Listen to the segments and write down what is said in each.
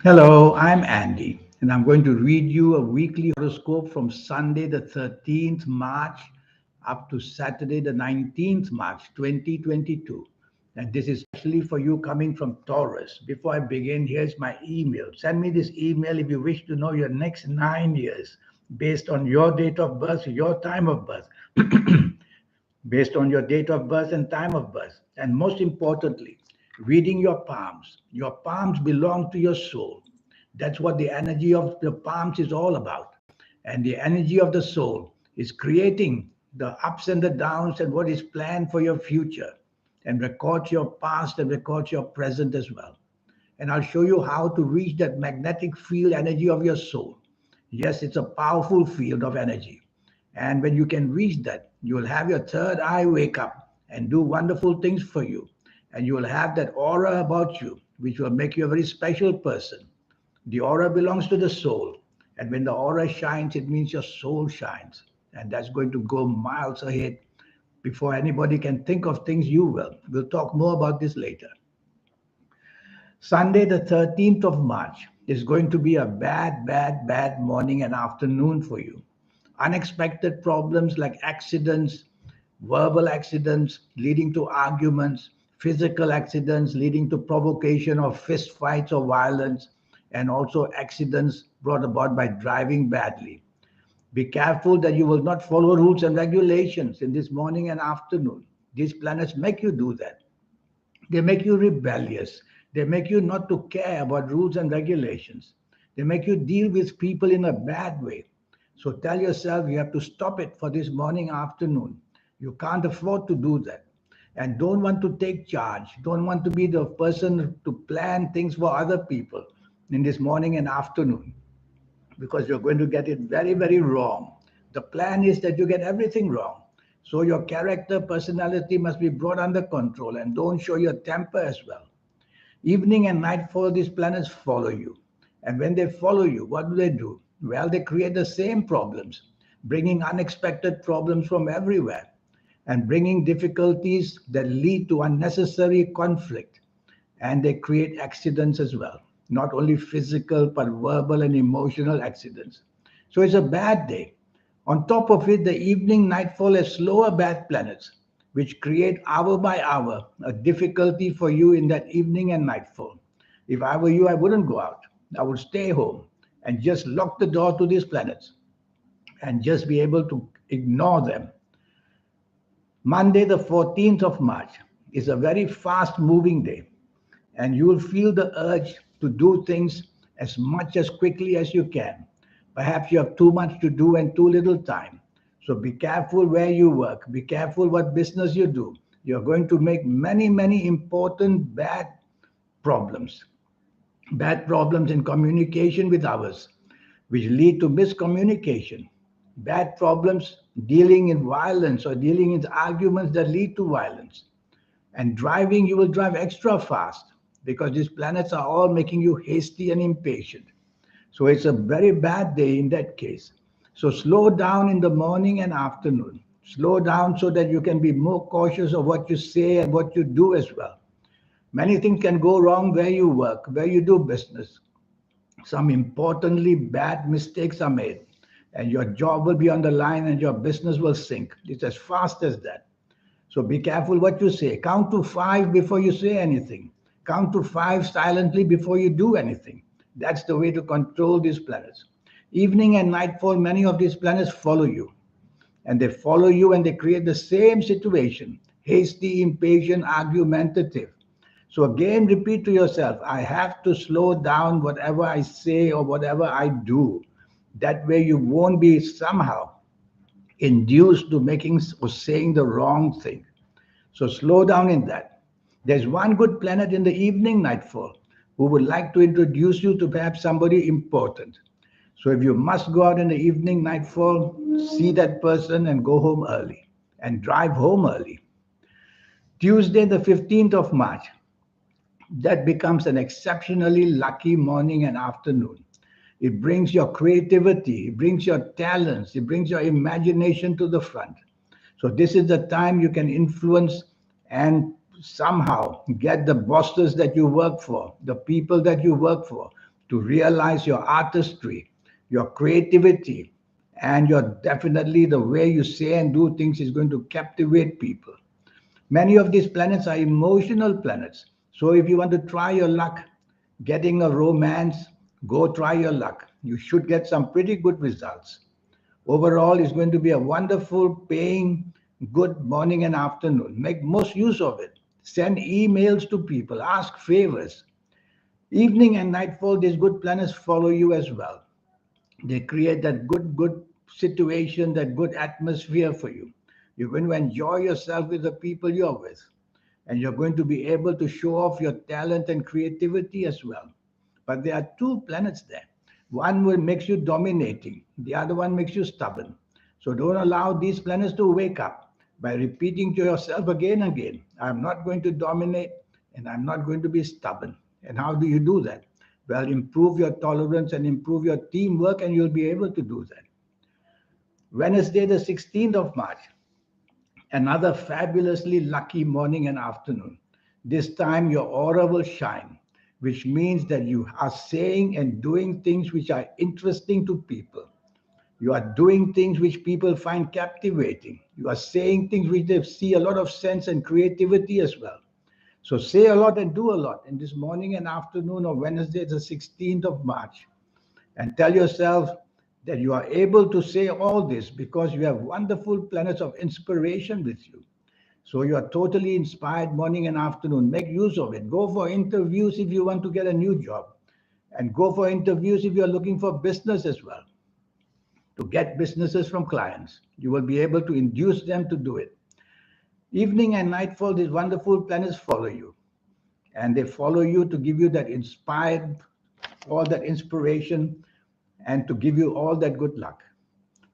Hello, I'm Andy, and I'm going to read you a weekly horoscope from Sunday, the 13th March, up to Saturday, the 19th March, 2022. And this is especially for you coming from Taurus. Before I begin, here's my email. Send me this email if you wish to know your next 9 years based on your date of birth, your time of birth, based on your date of birth and time of birth. And most importantly, reading your palms. Your palms belong to your soul. That's what the energy of the palms is all about. And the energy of the soul is creating the ups and the downs and what is planned for your future, and records your past and records your present as well. And I'll show you how to reach that magnetic field energy of your soul. Yes, it's a powerful field of energy. And when you can reach that, you will have your third eye wake up and do wonderful things for you. And you will have that aura about you, which will make you a very special person. The aura belongs to the soul. And when the aura shines, it means your soul shines. And that's going to go miles ahead before anybody can think of things you will. We'll talk more about this later. Sunday, the 13th of March, is going to be a bad, bad, bad morning and afternoon for you. Unexpected problems like accidents, verbal accidents leading to arguments, physical accidents leading to provocation or fist fights or violence, and also accidents brought about by driving badly. Be careful that you will not follow rules and regulations in this morning and afternoon. These planets make you do that. They make you rebellious. They make you not to care about rules and regulations. They make you deal with people in a bad way. So tell yourself you have to stop it for this morning, afternoon. You can't afford to do that. And don't want to take charge. Don't want to be the person to plan things for other people in this morning and afternoon, because you're going to get it very, very wrong. The plan is that you get everything wrong. So your character, personality must be brought under control, and don't show your temper as well. Evening and nightfall, these planets follow you. And when they follow you, what do they do? Well, they create the same problems, bringing unexpected problems from everywhere and bringing difficulties that lead to unnecessary conflict. And they create accidents as well, not only physical, but verbal and emotional accidents. So it's a bad day. On top of it, the evening nightfall has slower bad planets, which create hour by hour a difficulty for you in that evening and nightfall. If I were you, I wouldn't go out. I would stay home and just lock the door to these planets and just be able to ignore them. Monday, the 14th of March, is a very fast moving day, and you will feel the urge to do things as much as quickly as you can. Perhaps you have too much to do and too little time. So be careful where you work, be careful what business you do. You're going to make many, many important problems, bad problems in communication with others, which lead to miscommunication, bad problems dealing in violence or dealing in arguments that lead to violence. And driving, you will drive extra fast because these planets are all making you hasty and impatient. So it's a very bad day in that case. So slow down in the morning and afternoon. Slow down so that you can be more cautious of what you say and what you do as well. Many things can go wrong where you work, where you do business. Some importantly bad mistakes are made, and your job will be on the line and your business will sink. It's as fast as that. So be careful what you say. Count to five before you say anything. Count to five silently before you do anything. That's the way to control these planets. Evening and nightfall, many of these planets follow you. And they follow you and they create the same situation: hasty, impatient, argumentative. So again, repeat to yourself, I have to slow down whatever I say or whatever I do. That way you won't be somehow induced to making or saying the wrong thing. So slow down in that. There's one good planet in the evening nightfall who would like to introduce you to perhaps somebody important. So if you must go out in the evening nightfall, see that person and go home early and drive home early. Tuesday, the 15th of March, that becomes an exceptionally lucky morning and afternoon. It brings your creativity, it brings your talents, it brings your imagination to the front. So this is the time you can influence and somehow get the bosses that you work for, the people that you work for, to realize your artistry, your creativity, and your definitely the way you say and do things is going to captivate people. Many of these planets are emotional planets. So if you want to try your luck getting a romance, go try your luck. You should get some pretty good results. Overall, it's going to be a wonderful, paying, good morning and afternoon. Make most use of it. Send emails to people, ask favors. Evening and nightfall, these good planets follow you as well. They create that good situation, that good atmosphere for you. You're going to enjoy yourself with the people you're with, and you're going to be able to show off your talent and creativity as well. But there are two planets there. One will makes you dominating, the other one makes you stubborn. So don't allow these planets to wake up by repeating to yourself again and again, I'm not going to dominate and I'm not going to be stubborn. And how do you do that? Well, improve your tolerance and improve your teamwork, and you'll be able to do that. Wednesday, the 16th of March, another fabulously lucky morning and afternoon. This time your aura will shine, which means that you are saying and doing things which are interesting to people. You are doing things which people find captivating. You are saying things which they see a lot of sense and creativity as well. So say a lot and do a lot in this morning and afternoon of Wednesday, the 16th of March. And tell yourself that you are able to say all this because you have wonderful planets of inspiration with you. So you are totally inspired morning and afternoon. Make use of it. Go for interviews if you want to get a new job. And go for interviews if you're looking for business as well. To get businesses from clients, you will be able to induce them to do it. Evening and nightfall, these wonderful planets follow you. And they follow you to give you that inspired, all that inspiration, and to give you all that good luck.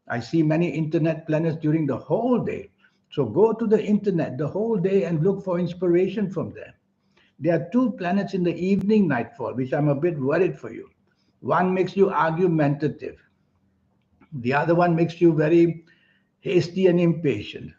I see many internet planets during the whole day. So go to the internet the whole day and look for inspiration from there. There are two planets in the evening nightfall, which I'm a bit worried for you. One makes you argumentative, the other one makes you very hasty and impatient.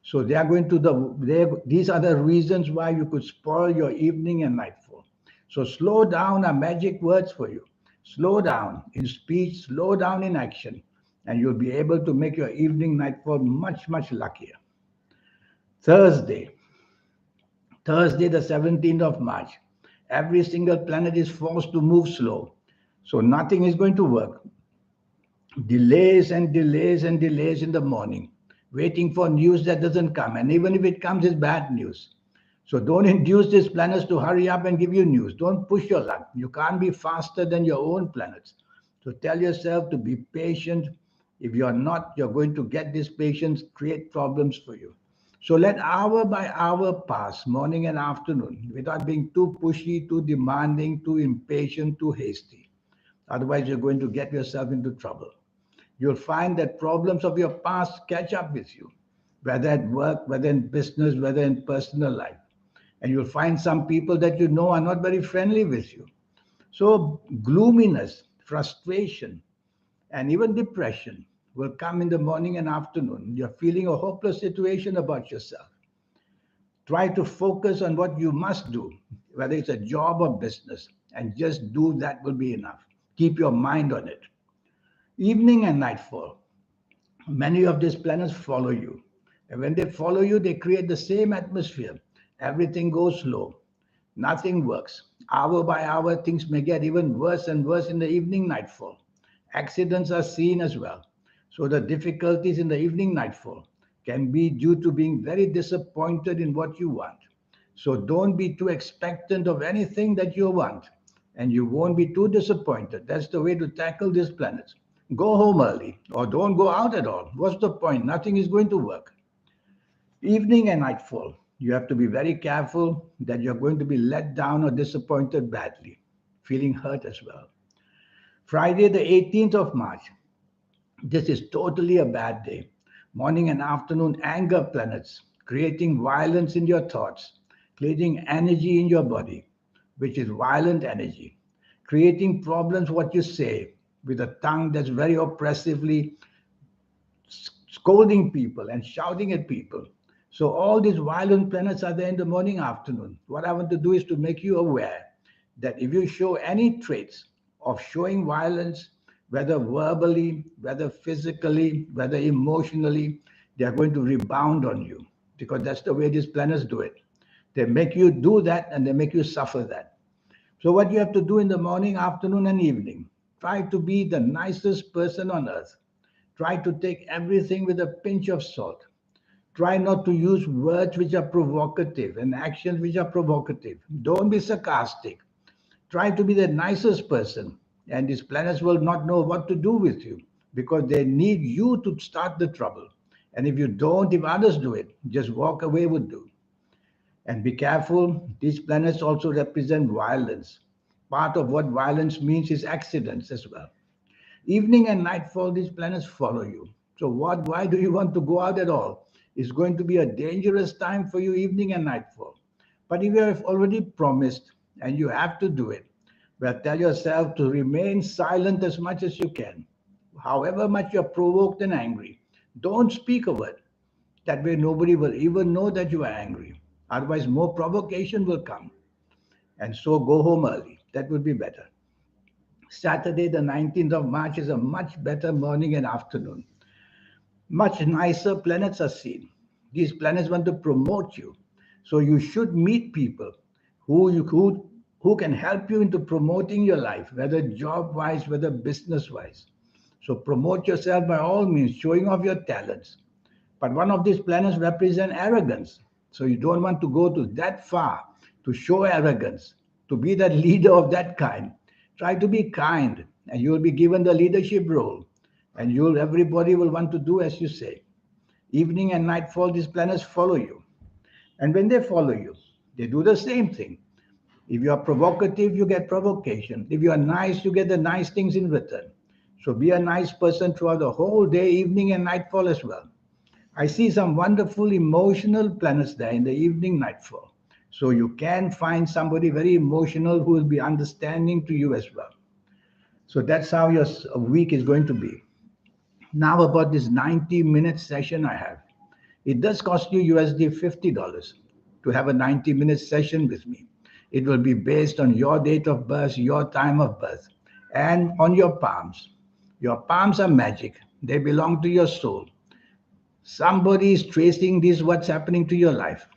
So they are going to these are the reasons why you could spoil your evening and nightfall. So slow down are magic words for you. Slow down in speech, slow down in action, and you'll be able to make your evening nightfall much, much luckier. Thursday, Thursday, the 17th of March. Every single planet is forced to move slow. So nothing is going to work. Delays and delays and delays in the morning, waiting for news that doesn't come. And even if it comes, it's bad news. So don't induce these planets to hurry up and give you news. Don't push your luck. You can't be faster than your own planets. So tell yourself to be patient. If you're not, you're going to get this patience, create problems for you. So let hour by hour pass, morning and afternoon, without being too pushy, too demanding, too impatient, too hasty. Otherwise, you're going to get yourself into trouble. You'll find that problems of your past catch up with you, whether at work, whether in business, whether in personal life. And you'll find some people that you know are not very friendly with you. So, gloominess, frustration, and even depression will come in the morning and afternoon. You're feeling a hopeless situation about yourself. Try to focus on what you must do, whether it's a job or business, and just do that will be enough. Keep your mind on it. Evening and nightfall, many of these planets follow you. And when they follow you, they create the same atmosphere. Everything goes slow. Nothing works. Hour by hour, things may get even worse and worse in the evening nightfall. Accidents are seen as well. So the difficulties in the evening nightfall can be due to being very disappointed in what you want. So don't be too expectant of anything that you want, and you won't be too disappointed. That's the way to tackle these planets. Go home early or don't go out at all. What's the point? Nothing is going to work. Evening and nightfall, you have to be very careful that you're going to be let down or disappointed badly, feeling hurt as well. Friday, the 18th of March, this is totally a bad day. Morning and afternoon anger planets, creating violence in your thoughts, creating energy in your body, which is violent energy, creating problems what you say with a tongue that's very oppressively scolding people and shouting at people. So all these violent planets are there in the morning, afternoon. What I want to do is to make you aware that if you show any traits of showing violence, whether verbally, whether physically, whether emotionally, they are going to rebound on you because that's the way these planets do it. They make you do that and they make you suffer that. So, what you have to do in the morning, afternoon, and evening, try to be the nicest person on earth. Try to take everything with a pinch of salt. Try not to use words which are provocative and actions which are provocative. Don't be sarcastic. Try to be the nicest person, and these planets will not know what to do with you because they need you to start the trouble. And if you don't, if others do it, just walk away would do. And be careful, these planets also represent violence. Part of what violence means is accidents as well. Evening and nightfall, these planets follow you. So why do you want to go out at all? It's going to be a dangerous time for you, evening and nightfall. But if you have already promised and you have to do it, well, tell yourself to remain silent as much as you can. However much you're provoked and angry, don't speak a word. That way, nobody will even know that you are angry. Otherwise, more provocation will come. And so, go home early. That would be better. Saturday, the 19th of March, is a much better morning and afternoon. Much nicer planets are seen. These planets want to promote you. So, you should meet people who can help you into promoting your life, whether job wise, whether business wise. So, promote yourself by all means, showing off your talents. But one of these planets represent arrogance. So you don't want to go to that far to show arrogance, to be the leader of that kind. Try to be kind, and you will be given the leadership role. And you'll everybody will want to do as you say. Evening and nightfall, these planets follow you. And when they follow you, they do the same thing. If you are provocative, you get provocation. If you are nice, you get the nice things in return. So be a nice person throughout the whole day, evening and nightfall as well. I see some wonderful emotional planets there in the evening nightfall. So you can find somebody very emotional who will be understanding to you as well. So that's how your week is going to be. Now about this 90-minute session I have. It does cost you USD $50 to have a 90-minute session with me. It will be based on your date of birth, your time of birth, and on your palms. Your palms are magic. They belong to your soul. Somebody is tracing this, what's happening to your life.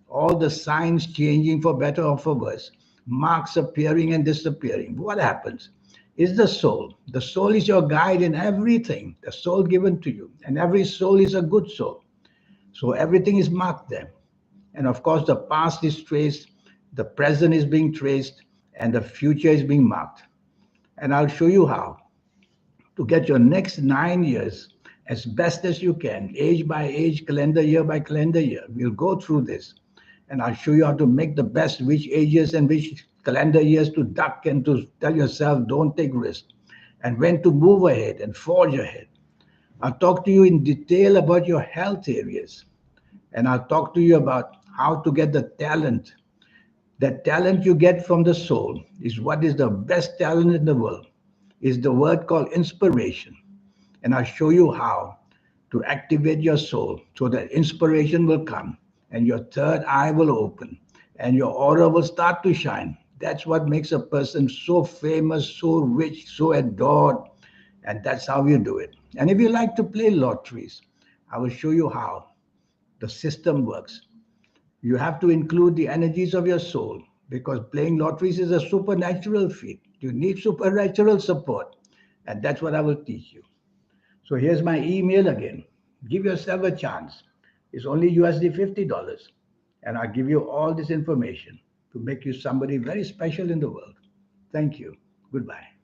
All the signs changing for better or for worse. Marks appearing and disappearing. What happens? Is the soul. The soul is your guide in everything. The soul given to you. And every soul is a good soul. So everything is marked there. And of course, the past is traced, the present is being traced, and the future is being marked. And I'll show you how to get your next 9 years as best as you can, age by age, calendar year by calendar year. We'll go through this and I'll show you how to make the best, which ages and which calendar years to duck and to tell yourself don't take risks, and when to move ahead and forge ahead. I'll talk to you in detail about your health areas, and I'll talk to you about how to get the talent. That talent you get from the soul is what is the best talent in the world, is the word called inspiration. And I'll show you how to activate your soul so that inspiration will come and your third eye will open and your aura will start to shine. That's what makes a person so famous, so rich, so adored. And that's how you do it. And if you like to play lotteries, I will show you how the system works. You have to include the energies of your soul because playing lotteries is a supernatural feat. You need supernatural support. And that's what I will teach you. So here's my email again. Give yourself a chance. It's only USD $50. And I'll give you all this information to make you somebody very special in the world. Thank you. Goodbye.